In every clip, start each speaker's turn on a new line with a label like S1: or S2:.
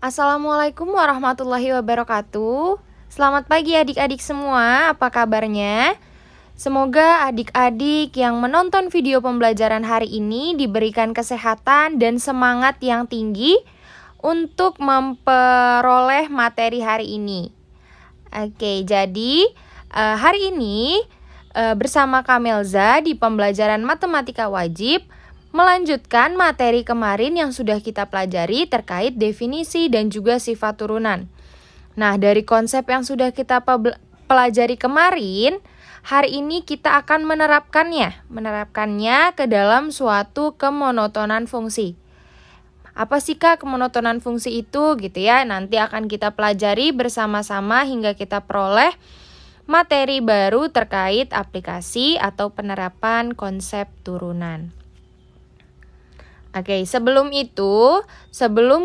S1: Assalamualaikum warahmatullahi wabarakatuh. Selamat pagi adik-adik semua, apa kabarnya? Semoga adik-adik yang menonton video pembelajaran hari ini diberikan kesehatan dan semangat yang tinggi untuk memperoleh materi hari ini. Oke, jadi hari ini bersama Kamelza di pembelajaran matematika wajib melanjutkan materi kemarin yang sudah kita pelajari terkait definisi dan juga sifat turunan. Nah, dari konsep yang sudah kita pelajari kemarin, hari ini kita akan menerapkannya ke dalam suatu kemonotonan fungsi. Apa sih Kak kemonotonan fungsi itu gitu ya? Nanti akan kita pelajari bersama-sama hingga kita peroleh materi baru terkait aplikasi atau penerapan konsep turunan. Oke, sebelum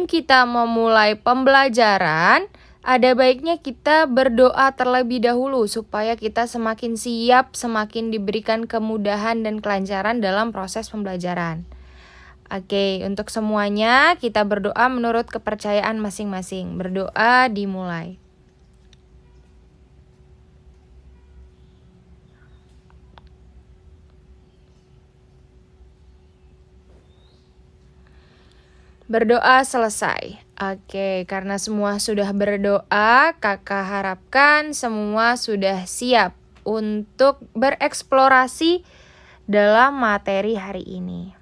S1: kita memulai pembelajaran, ada baiknya kita berdoa terlebih dahulu supaya kita semakin siap, semakin diberikan kemudahan dan kelancaran dalam proses pembelajaran. Oke, untuk semuanya kita berdoa menurut kepercayaan masing-masing. Berdoa dimulai. Berdoa selesai. Oke, karena semua sudah berdoa, kakak harapkan semua sudah siap untuk bereksplorasi dalam materi hari ini.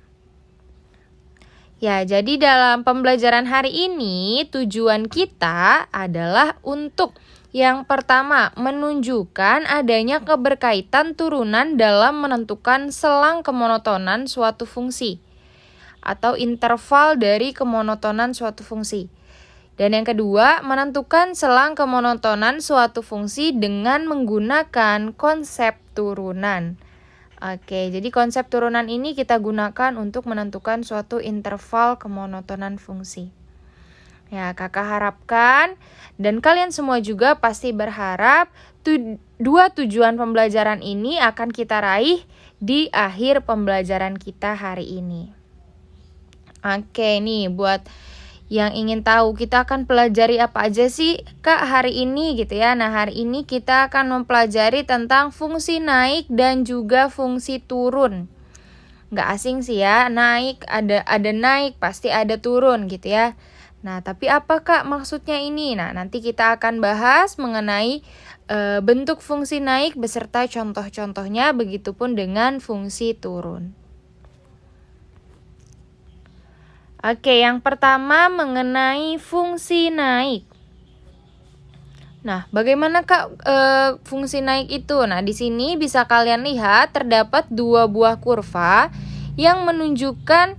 S1: Ya, jadi dalam pembelajaran hari ini tujuan kita adalah untuk yang pertama menunjukkan adanya keberkaitan turunan dalam menentukan selang kemonotonan suatu fungsi atau interval dari kemonotonan suatu fungsi. Dan yang kedua, menentukan selang kemonotonan suatu fungsi dengan menggunakan konsep turunan. Oke, jadi konsep turunan ini kita gunakan untuk menentukan suatu interval kemonotonan fungsi. Ya, kakak harapkan dan kalian semua juga pasti berharap dua tujuan pembelajaran ini akan kita raih di akhir pembelajaran kita hari ini. Oke, nih buat yang ingin tahu kita akan pelajari apa aja sih Kak hari ini gitu ya. Nah, hari ini kita akan mempelajari tentang fungsi naik dan juga fungsi turun. Nggak asing sih ya, naik ada naik pasti ada turun gitu ya. Nah, tapi apa Kak maksudnya ini? Nah, nanti kita akan bahas mengenai bentuk fungsi naik beserta contoh-contohnya, begitupun dengan fungsi turun. Oke, yang pertama mengenai fungsi naik. Nah, bagaimana Kak fungsi naik itu? Nah, di sini bisa kalian lihat terdapat dua buah kurva yang menunjukkan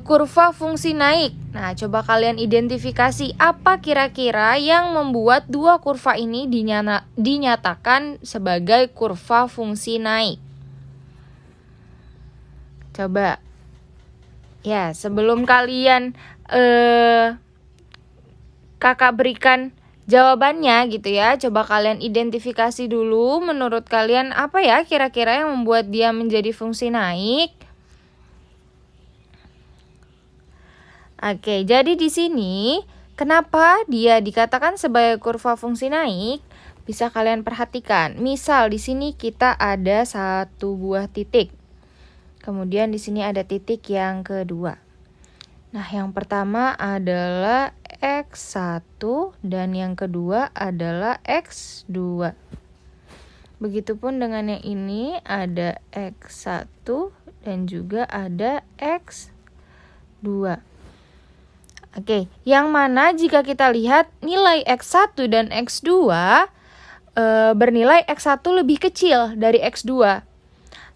S1: kurva fungsi naik. Nah, coba kalian identifikasi apa kira-kira yang membuat dua kurva ini dinyatakan sebagai kurva fungsi naik. Coba. Ya, sebelum kalian kakak berikan jawabannya gitu ya, coba kalian identifikasi dulu menurut kalian apa ya kira-kira yang membuat dia menjadi fungsi naik. Oke, jadi di sini kenapa dia dikatakan sebagai kurva fungsi naik? Bisa kalian perhatikan. Misal di sini kita ada satu buah titik. Kemudian di sini ada titik yang kedua. Nah, yang pertama adalah X1 dan yang kedua adalah X2. Begitupun dengan yang ini ada X1 dan juga ada X2. Oke, yang mana jika kita lihat nilai X1 dan X2 bernilai X1 lebih kecil dari X2.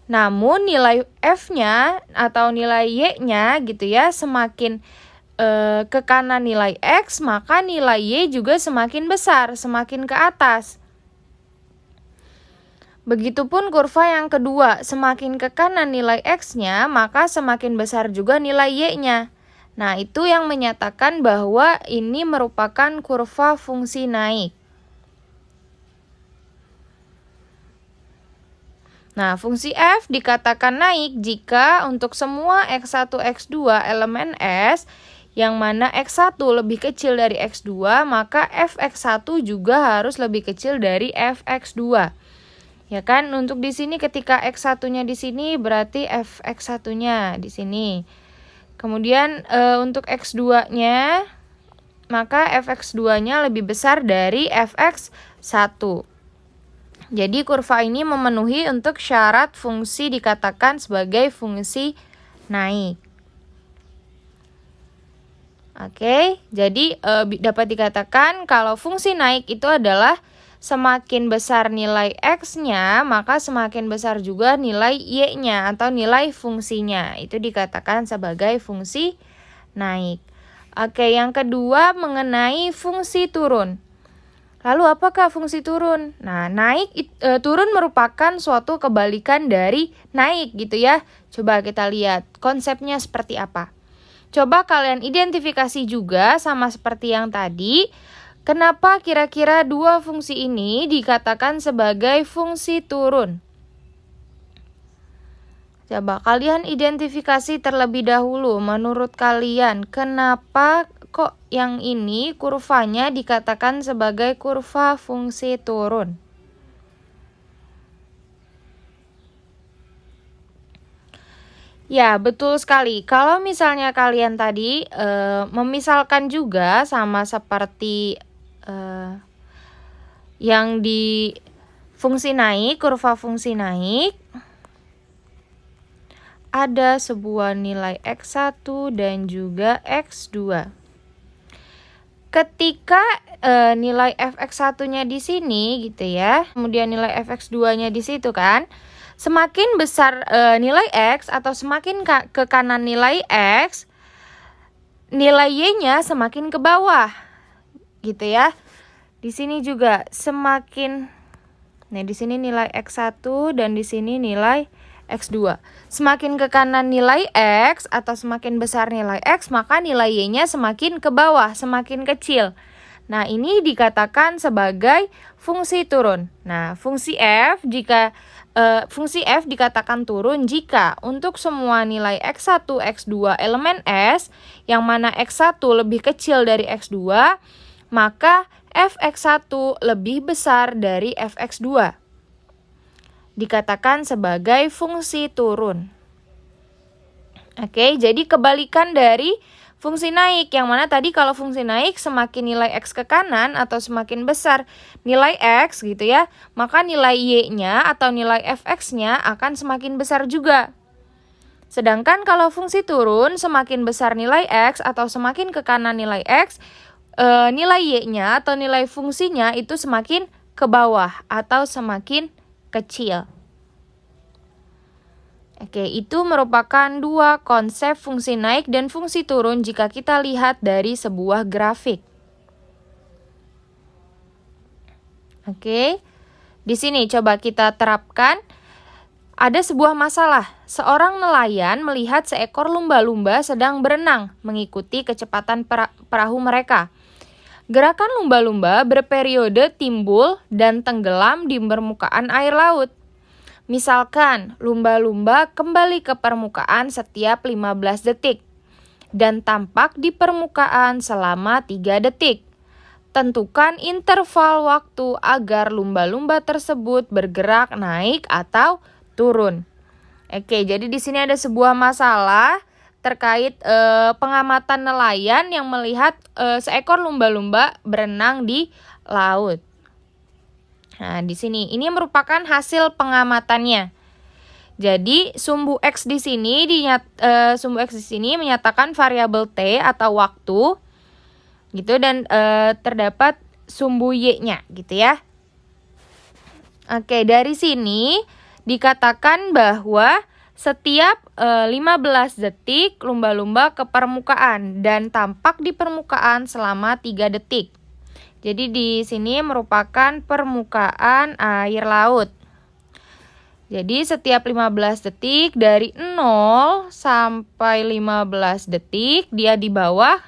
S1: Namun nilai F-nya atau nilai Y-nya gitu ya semakin ke kanan nilai X, maka nilai Y juga semakin besar, semakin ke atas. Begitupun kurva yang kedua, semakin ke kanan nilai X-nya, maka semakin besar juga nilai Y-nya. Nah, itu yang menyatakan bahwa ini merupakan kurva fungsi naik. Nah, fungsi f dikatakan naik jika untuk semua X1, X2 elemen S yang mana X1 lebih kecil dari X2, maka Fx1 juga harus lebih kecil dari Fx2. Ya kan? Untuk di sini ketika X1-nya di sini berarti Fx1-nya di sini. Kemudian untuk X2-nya maka Fx2-nya lebih besar dari Fx1. Jadi kurva ini memenuhi untuk syarat fungsi dikatakan sebagai fungsi naik. Oke, jadi dapat dikatakan kalau fungsi naik itu adalah semakin besar nilai X-nya, maka semakin besar juga nilai Y-nya atau nilai fungsinya. Itu dikatakan sebagai fungsi naik. Oke, yang kedua mengenai fungsi turun. Lalu apakah fungsi turun? Nah, turun merupakan suatu kebalikan dari naik gitu ya. Coba kita lihat konsepnya seperti apa. Coba kalian identifikasi juga sama seperti yang tadi. Kenapa kira-kira dua fungsi ini dikatakan sebagai fungsi turun? Coba kalian identifikasi terlebih dahulu. Menurut kalian, kenapa kok yang ini kurvanya dikatakan sebagai kurva fungsi turun? Ya, betul sekali. Kalau misalnya kalian tadi memisalkan juga sama seperti yang di fungsi naik, kurva fungsi naik, ada sebuah nilai X1 dan juga X2. Ketika nilai Fx1-nya di sini gitu ya, kemudian nilai Fx2-nya di situ kan, semakin besar nilai X atau semakin ke kanan nilai X, nilai Y-nya semakin ke bawah. Gitu ya. Di sini juga semakin, nah di sini nilai X1 dan di sini nilai X2. Semakin ke kanan nilai X atau semakin besar nilai X, maka nilai Y-nya semakin ke bawah, semakin kecil. Nah, ini dikatakan sebagai fungsi turun. Nah, fungsi F dikatakan turun jika untuk semua nilai X1, X2 elemen S, yang mana X1 lebih kecil dari X2, maka Fx1 lebih besar dari Fx2. Dikatakan sebagai fungsi turun. Oke, jadi kebalikan dari fungsi naik, yang mana tadi kalau fungsi naik semakin nilai X ke kanan atau semakin besar nilai X gitu ya, maka nilai Y-nya atau nilai Fx-nya akan semakin besar juga. Sedangkan kalau fungsi turun semakin besar nilai X atau semakin ke kanan nilai X, nilai Y-nya atau nilai fungsinya itu semakin ke bawah atau semakin kecil. Oke, itu merupakan dua konsep fungsi naik dan fungsi turun jika kita lihat dari sebuah grafik. Oke, di sini coba kita terapkan. Ada sebuah masalah. Seorang nelayan melihat seekor lumba-lumba sedang berenang mengikuti kecepatan perahu mereka. Gerakan lumba-lumba berperiode timbul dan tenggelam di permukaan air laut. Misalkan, lumba-lumba kembali ke permukaan setiap 15 detik dan tampak di permukaan selama 3 detik. Tentukan interval waktu agar lumba-lumba tersebut bergerak naik atau turun. Oke, jadi di sini ada sebuah masalah terkait pengamatan nelayan yang melihat seekor lumba-lumba berenang di laut. Nah, di sini ini merupakan hasil pengamatannya. Jadi sumbu X di sini menyatakan variabel T atau waktu gitu, dan terdapat sumbu Y-nya gitu ya. Oke, dari sini dikatakan bahwa setiap 15 detik lumba-lumba ke permukaan dan tampak di permukaan selama 3 detik. Jadi di sini merupakan permukaan air laut. Jadi setiap 15 detik dari 0 sampai 15 detik dia di bawah,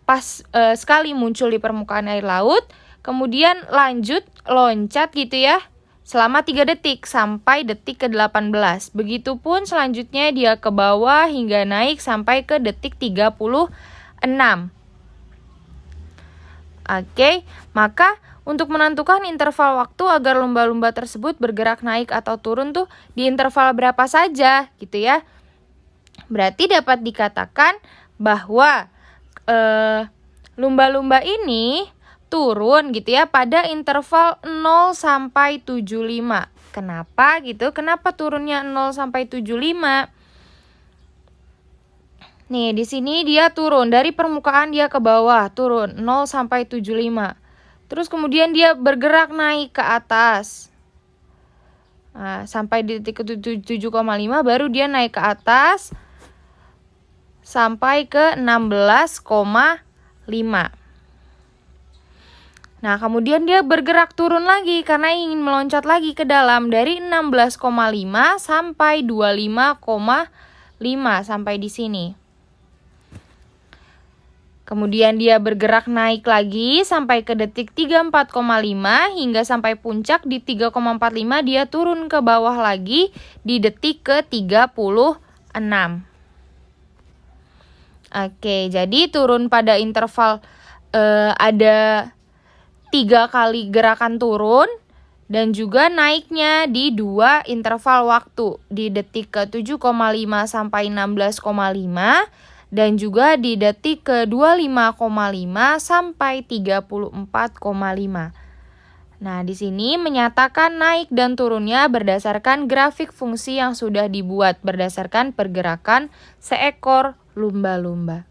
S1: pas sekali muncul di permukaan air laut, kemudian lanjut loncat gitu ya, selama 3 detik sampai detik ke-18. Begitupun selanjutnya dia ke bawah hingga naik sampai ke detik 34. Oke, maka untuk menentukan interval waktu agar lumba-lumba tersebut bergerak naik atau turun tuh di interval berapa saja gitu ya. Berarti dapat dikatakan bahwa lumba-lumba ini turun gitu ya pada interval 0 sampai 75. Kenapa gitu? Kenapa turunnya 0 sampai 75? Nih, di sini dia turun dari permukaan, dia ke bawah, turun 0 sampai 75. Terus kemudian dia bergerak naik ke atas. Nah, sampai di detik ke-7,5 baru dia naik ke atas sampai ke 16,5. Nah, kemudian dia bergerak turun lagi karena ingin meloncat lagi ke dalam dari 16,5 sampai 25,5 sampai di sini. Kemudian dia bergerak naik lagi sampai ke detik 34,5 hingga sampai puncak di 3,45 dia turun ke bawah lagi di detik ke-36. Oke, jadi turun pada interval ada 3 kali gerakan turun dan juga naiknya di 2 interval waktu di detik ke-7,5 sampai 16,5 dan juga di detik ke-25,5 sampai 34,5. Nah, di sini menyatakan naik dan turunnya berdasarkan grafik fungsi yang sudah dibuat berdasarkan pergerakan seekor lumba-lumba.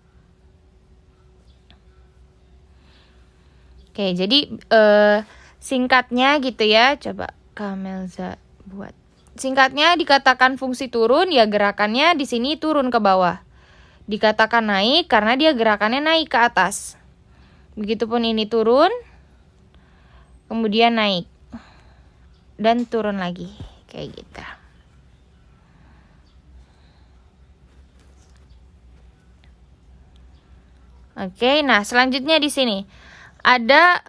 S1: Oke, jadi singkatnya gitu ya, coba Kamelza buat. Singkatnya dikatakan fungsi turun ya gerakannya di sini turun ke bawah. Dikatakan naik karena dia gerakannya naik ke atas. Begitupun ini turun, kemudian naik, dan turun lagi, kayak gitu. Oke, nah selanjutnya di sini ada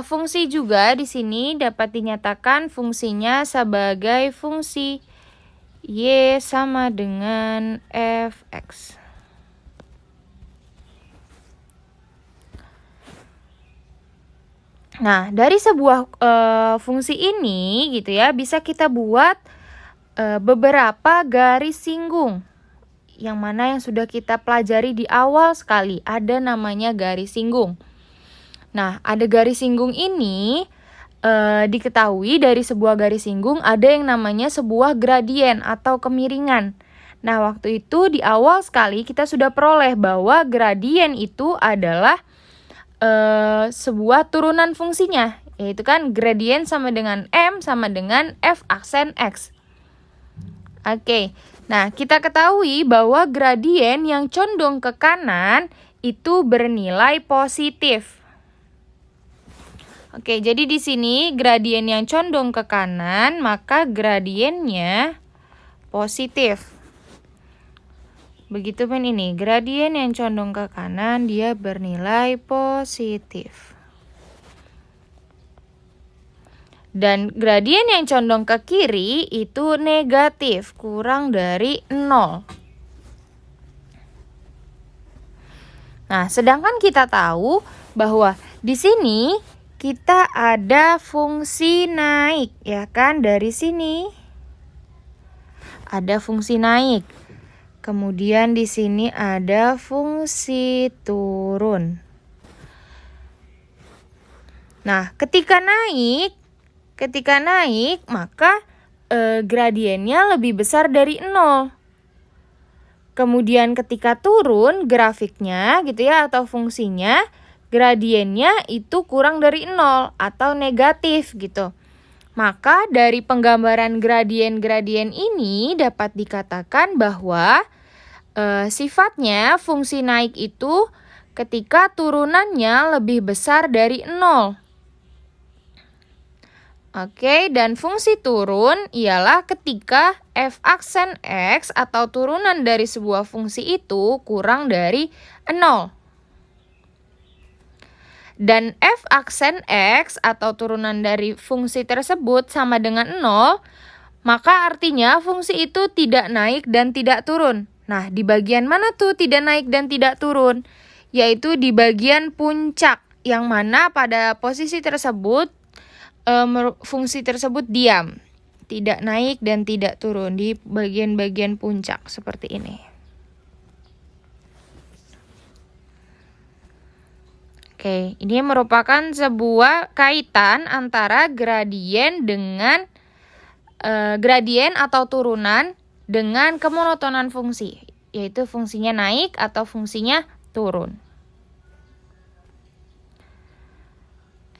S1: fungsi juga di sini dapat dinyatakan fungsinya sebagai fungsi Y sama dengan Fx. Nah, dari sebuah fungsi ini gitu ya, bisa kita buat beberapa garis singgung. Yang mana yang sudah kita pelajari di awal sekali, ada namanya garis singgung. Nah, ada garis singgung ini diketahui dari sebuah garis singgung ada yang namanya sebuah gradien atau kemiringan. Nah, waktu itu di awal sekali kita sudah peroleh bahwa gradien itu adalah sebuah turunan fungsinya, yaitu kan gradien sama dengan M sama dengan F aksen X. Oke, nah kita ketahui bahwa gradien yang condong ke kanan itu bernilai positif. Oke, jadi di sini gradien yang condong ke kanan maka gradiennya positif. Begitupun ini, gradien yang condong ke kanan dia bernilai positif. Dan gradien yang condong ke kiri itu negatif, kurang dari 0. Nah, sedangkan kita tahu bahwa di sini kita ada fungsi naik, ya kan? Dari sini ada fungsi naik. Kemudian di sini ada fungsi turun. Nah, ketika naik maka gradiennya lebih besar dari 0. Kemudian ketika turun grafiknya gitu ya atau fungsinya, gradiennya itu kurang dari 0 atau negatif gitu. Maka dari penggambaran gradien-gradien ini dapat dikatakan bahwa sifatnya fungsi naik itu ketika turunannya lebih besar dari 0. Oke, dan fungsi turun ialah ketika f aksen X atau turunan dari sebuah fungsi itu kurang dari 0. Dan f aksen X atau turunan dari fungsi tersebut sama dengan 0, maka artinya fungsi itu tidak naik dan tidak turun. Nah, di bagian mana tuh tidak naik dan tidak turun? yaitu di bagian puncak, yang mana pada posisi tersebut fungsi tersebut diam, tidak naik dan tidak turun di bagian-bagian puncak seperti ini. Oke, ini merupakan sebuah kaitan antara gradien dengan gradien atau turunan dengan kemonotonan fungsi, yaitu fungsinya naik atau fungsinya turun.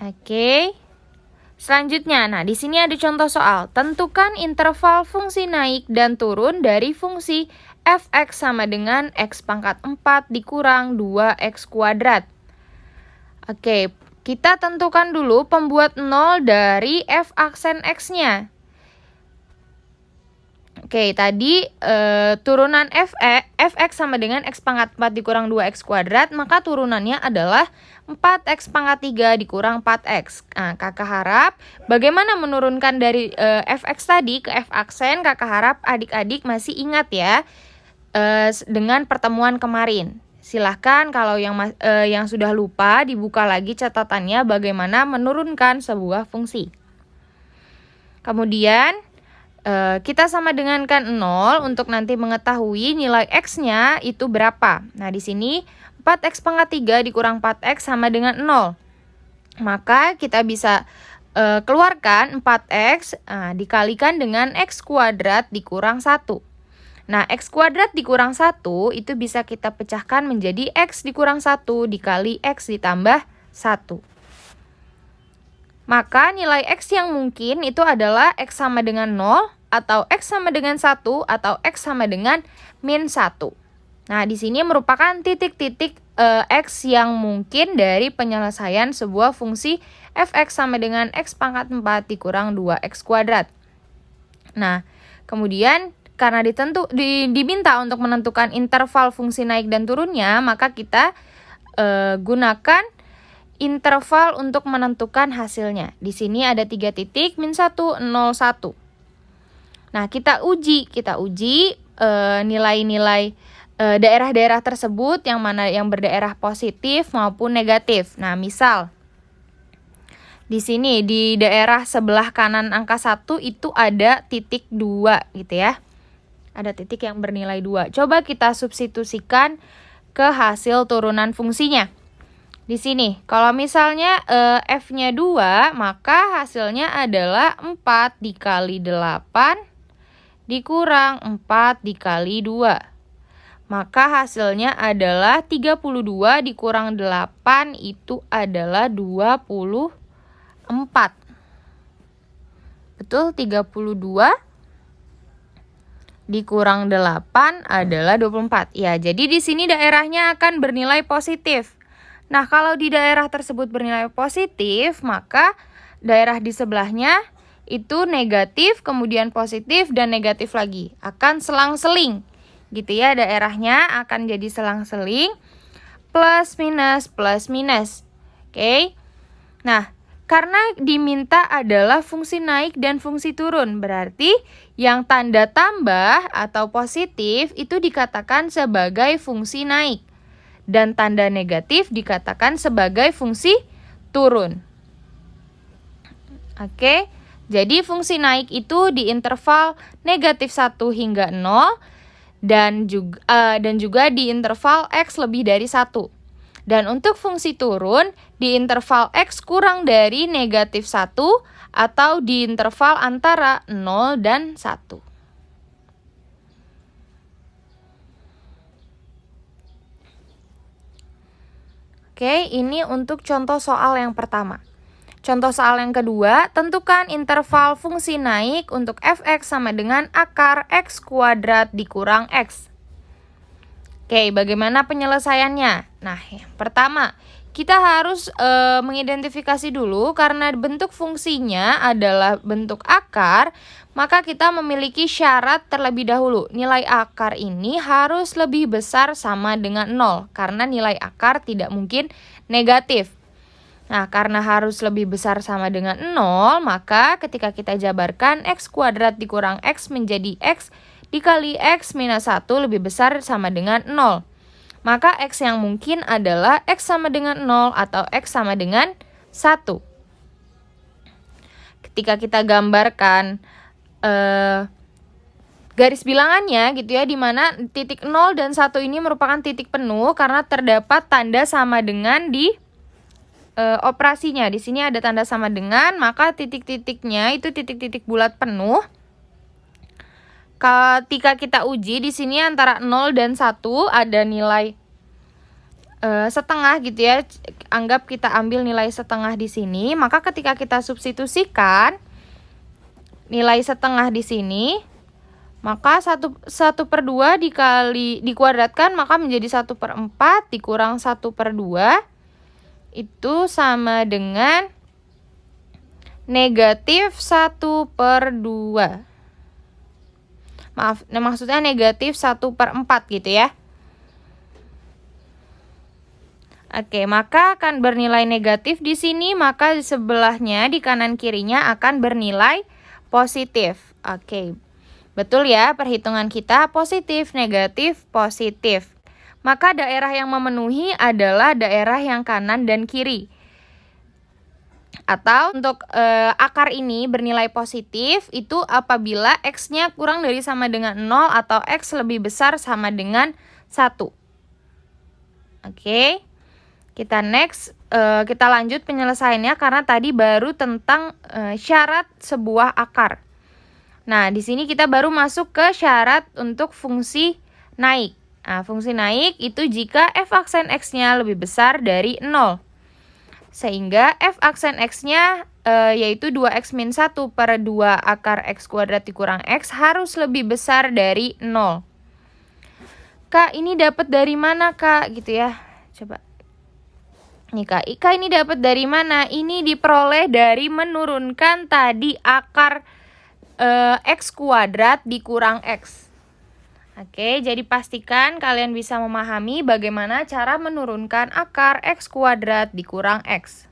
S1: Oke. Selanjutnya, nah di sini ada contoh soal. Tentukan interval fungsi naik dan turun dari fungsi f(x) sama dengan x pangkat 4 dikurang 2x kuadrat. Oke, kita tentukan dulu pembuat 0 dari f aksen x-nya. Oke, tadi turunan fx sama dengan x pangkat 4 dikurang 2x kuadrat, maka turunannya adalah 4x pangkat 3 dikurang 4x. Nah, kakak harap bagaimana menurunkan dari fx tadi ke f aksen, kakak harap adik-adik masih ingat ya dengan pertemuan kemarin. Silahkan kalau yang sudah lupa dibuka lagi catatannya bagaimana menurunkan sebuah fungsi. Kemudian kita sama dengankan 0 untuk nanti mengetahui nilai x-nya itu berapa. Nah, di sini 4x pangkat 3 dikurang 4x sama dengan 0. Maka kita bisa keluarkan 4x dikalikan dengan x kuadrat dikurang 1. Nah, x kuadrat dikurang 1 itu bisa kita pecahkan menjadi x dikurang 1 dikali x ditambah 1. Maka nilai x yang mungkin itu adalah x sama dengan 0, atau x sama dengan 1, atau x sama dengan min 1. Nah, di sini merupakan titik-titik x yang mungkin dari penyelesaian sebuah fungsi fx sama dengan x pangkat 4 dikurang 2x kuadrat. Nah, kemudian karena diminta untuk menentukan interval fungsi naik dan turunnya, maka kita gunakan interval untuk menentukan hasilnya. Di sini ada 3 titik, min 1, 0, 1. Nah, kita uji nilai-nilai daerah-daerah tersebut yang mana yang berdaerah positif maupun negatif. Nah, misal di sini di daerah sebelah kanan angka 1 itu ada titik 2 gitu ya. Ada titik yang bernilai 2. Coba kita substitusikan ke hasil turunan fungsinya. Di sini, kalau misalnya f-nya 2, maka hasilnya adalah 4 dikali 8 dikurang 4 dikali 2. Maka hasilnya adalah 32 dikurang 8 itu adalah 24. Betul, 32 dikurang 8 adalah 24. Ya, jadi di sini daerahnya akan bernilai positif. Nah, kalau di daerah tersebut bernilai positif, maka daerah di sebelahnya itu negatif, kemudian positif, dan negatif lagi. Akan selang-seling. Gitu ya, daerahnya akan jadi selang-seling. Plus, minus. Oke. Nah, karena diminta adalah fungsi naik dan fungsi turun, berarti yang tanda tambah atau positif itu dikatakan sebagai fungsi naik. Dan tanda negatif dikatakan sebagai fungsi turun. Oke, jadi fungsi naik itu di interval negatif 1 hingga 0 dan juga di interval x lebih dari 1. Dan untuk fungsi turun di interval x kurang dari negatif 1 atau di interval antara 0 dan 1. Oke, ini untuk contoh soal yang pertama. Contoh soal yang kedua, tentukan interval fungsi naik untuk fx sama dengan akar x kuadrat dikurang x. Oke, bagaimana penyelesaiannya? Nah, yang pertama, kita harus mengidentifikasi dulu karena bentuk fungsinya adalah bentuk akar, maka kita memiliki syarat terlebih dahulu. Nilai akar ini harus lebih besar sama dengan 0, karena nilai akar tidak mungkin negatif. Nah, karena harus lebih besar sama dengan 0, maka ketika kita jabarkan x kuadrat dikurang x menjadi x dikali x minus 1 lebih besar sama dengan 0. Maka X yang mungkin adalah X sama dengan 0 atau X sama dengan 1. Ketika kita gambarkan garis bilangannya gitu ya, di mana titik 0 dan 1 ini merupakan titik penuh karena terdapat tanda sama dengan di operasinya. Di sini ada tanda sama dengan, maka titik-titiknya itu titik-titik bulat penuh. Ketika kita uji di sini antara 0 dan 1 ada nilai setengah gitu ya. Anggap kita ambil nilai setengah di sini, maka ketika kita substitusikan nilai setengah di sini, maka 1/2 dikuadratkan maka menjadi 1/4 dikurang 1/2 itu sama dengan negatif 1/2. Maaf, maksudnya negatif 1/4 gitu ya. Oke, maka akan bernilai negatif di sini, maka di sebelahnya di kanan kirinya akan bernilai positif. Oke, betul ya, perhitungan kita positif, negatif, positif. Maka daerah yang memenuhi adalah daerah yang kanan dan kiri. Atau untuk akar ini bernilai positif itu apabila X-nya kurang dari sama dengan 0 atau X lebih besar sama dengan 1. Oke, kita next, kita lanjut penyelesaiannya karena tadi baru tentang syarat sebuah akar. Nah, di sini kita baru masuk ke syarat untuk fungsi naik. Nah, fungsi naik itu jika f aksen X-nya lebih besar dari 0. Sehingga f aksen X-nya yaitu 2x min 1/2 akar X kuadrat dikurang X harus lebih besar dari 0. Kak, ini dapat dari mana, Kak? Gitu ya. Coba. Nih, Kak. Ini dapat dari mana? Ini diperoleh dari menurunkan tadi akar X kuadrat dikurang X. Oke, jadi pastikan kalian bisa memahami bagaimana cara menurunkan akar X kuadrat dikurang X.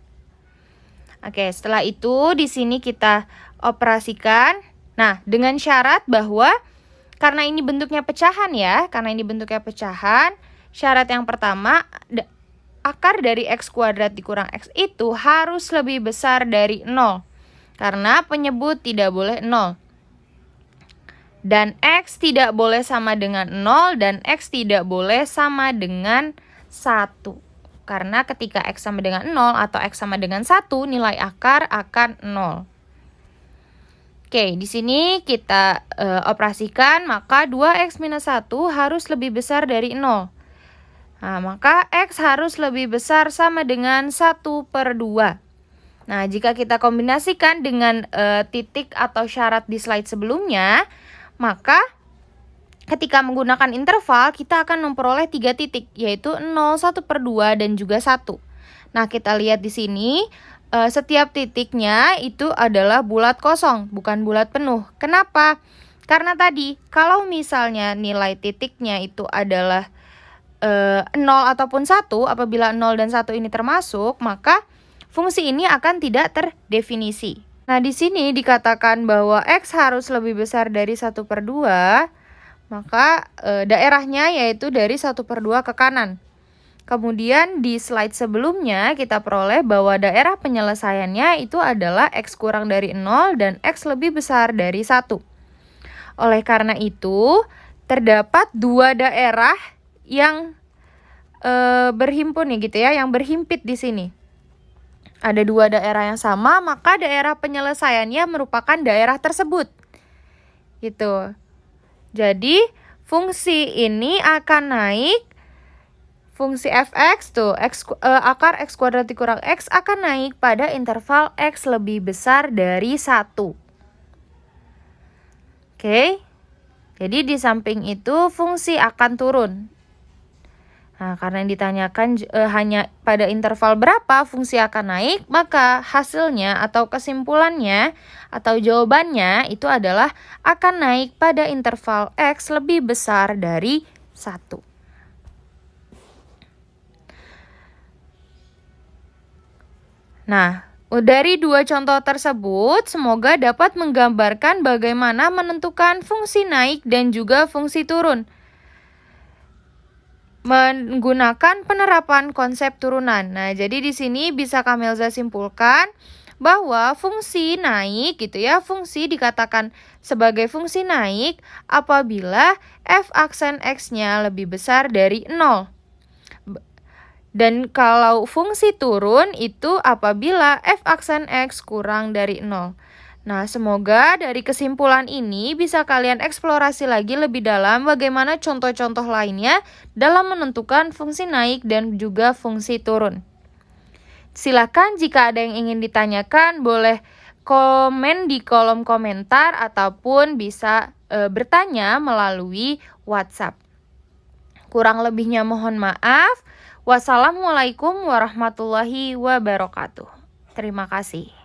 S1: Oke, setelah itu di sini kita operasikan. Nah, dengan syarat bahwa karena ini bentuknya pecahan ya, syarat yang pertama akar dari X kuadrat dikurang X itu harus lebih besar dari 0. Karena penyebut tidak boleh 0. Dan X tidak boleh sama dengan 0 dan X tidak boleh sama dengan 1. Karena ketika X sama dengan 0 atau X sama dengan 1, nilai akar akan 0. Oke, di sini kita operasikan, maka 2X minus 1 harus lebih besar dari 0. Nah, maka X harus lebih besar sama dengan 1/2. Nah, jika kita kombinasikan dengan titik atau syarat di slide sebelumnya, maka ketika menggunakan interval kita akan memperoleh 3 titik, yaitu 0, 1/2 dan juga 1. Nah, kita lihat di sini setiap titiknya itu adalah bulat kosong, bukan bulat penuh. Kenapa? Karena tadi kalau misalnya nilai titiknya itu adalah 0 ataupun 1, apabila 0 dan 1 ini termasuk, maka fungsi ini akan tidak terdefinisi. Nah, di sini dikatakan bahwa X harus lebih besar dari 1/2, maka daerahnya yaitu dari 1/2 ke kanan. Kemudian di slide sebelumnya kita peroleh bahwa daerah penyelesaiannya itu adalah X kurang dari 0 dan X lebih besar dari 1. Oleh karena itu, terdapat 2 daerah yang berhimpun nih gitu ya, yang berhimpit di sini. Ada 2 daerah yang sama, maka daerah penyelesaiannya merupakan daerah tersebut. Gitu. Jadi, fungsi ini akan naik, fungsi fx tuh, akar X kuadrat dikurang X akan naik pada interval X lebih besar dari 1. Oke. Jadi, di samping itu fungsi akan turun. Nah, karena yang ditanyakan hanya pada interval berapa fungsi akan naik, maka hasilnya atau kesimpulannya atau jawabannya itu adalah akan naik pada interval X lebih besar dari 1. Nah, dari 2 contoh tersebut, semoga dapat menggambarkan bagaimana menentukan fungsi naik dan juga fungsi turun. menggunakan penerapan konsep turunan. Nah, jadi di sini bisa Kamelza simpulkan bahwa fungsi naik gitu ya, fungsi dikatakan sebagai fungsi naik apabila f aksen x-nya lebih besar dari 0. Dan kalau fungsi turun itu apabila f aksen x kurang dari 0. Nah, semoga dari kesimpulan ini bisa kalian eksplorasi lagi lebih dalam bagaimana contoh-contoh lainnya dalam menentukan fungsi naik dan juga fungsi turun. Silakan jika ada yang ingin ditanyakan, boleh komen di kolom komentar ataupun bisa bertanya melalui WhatsApp. Kurang lebihnya mohon maaf. Wassalamualaikum warahmatullahi wabarakatuh. Terima kasih.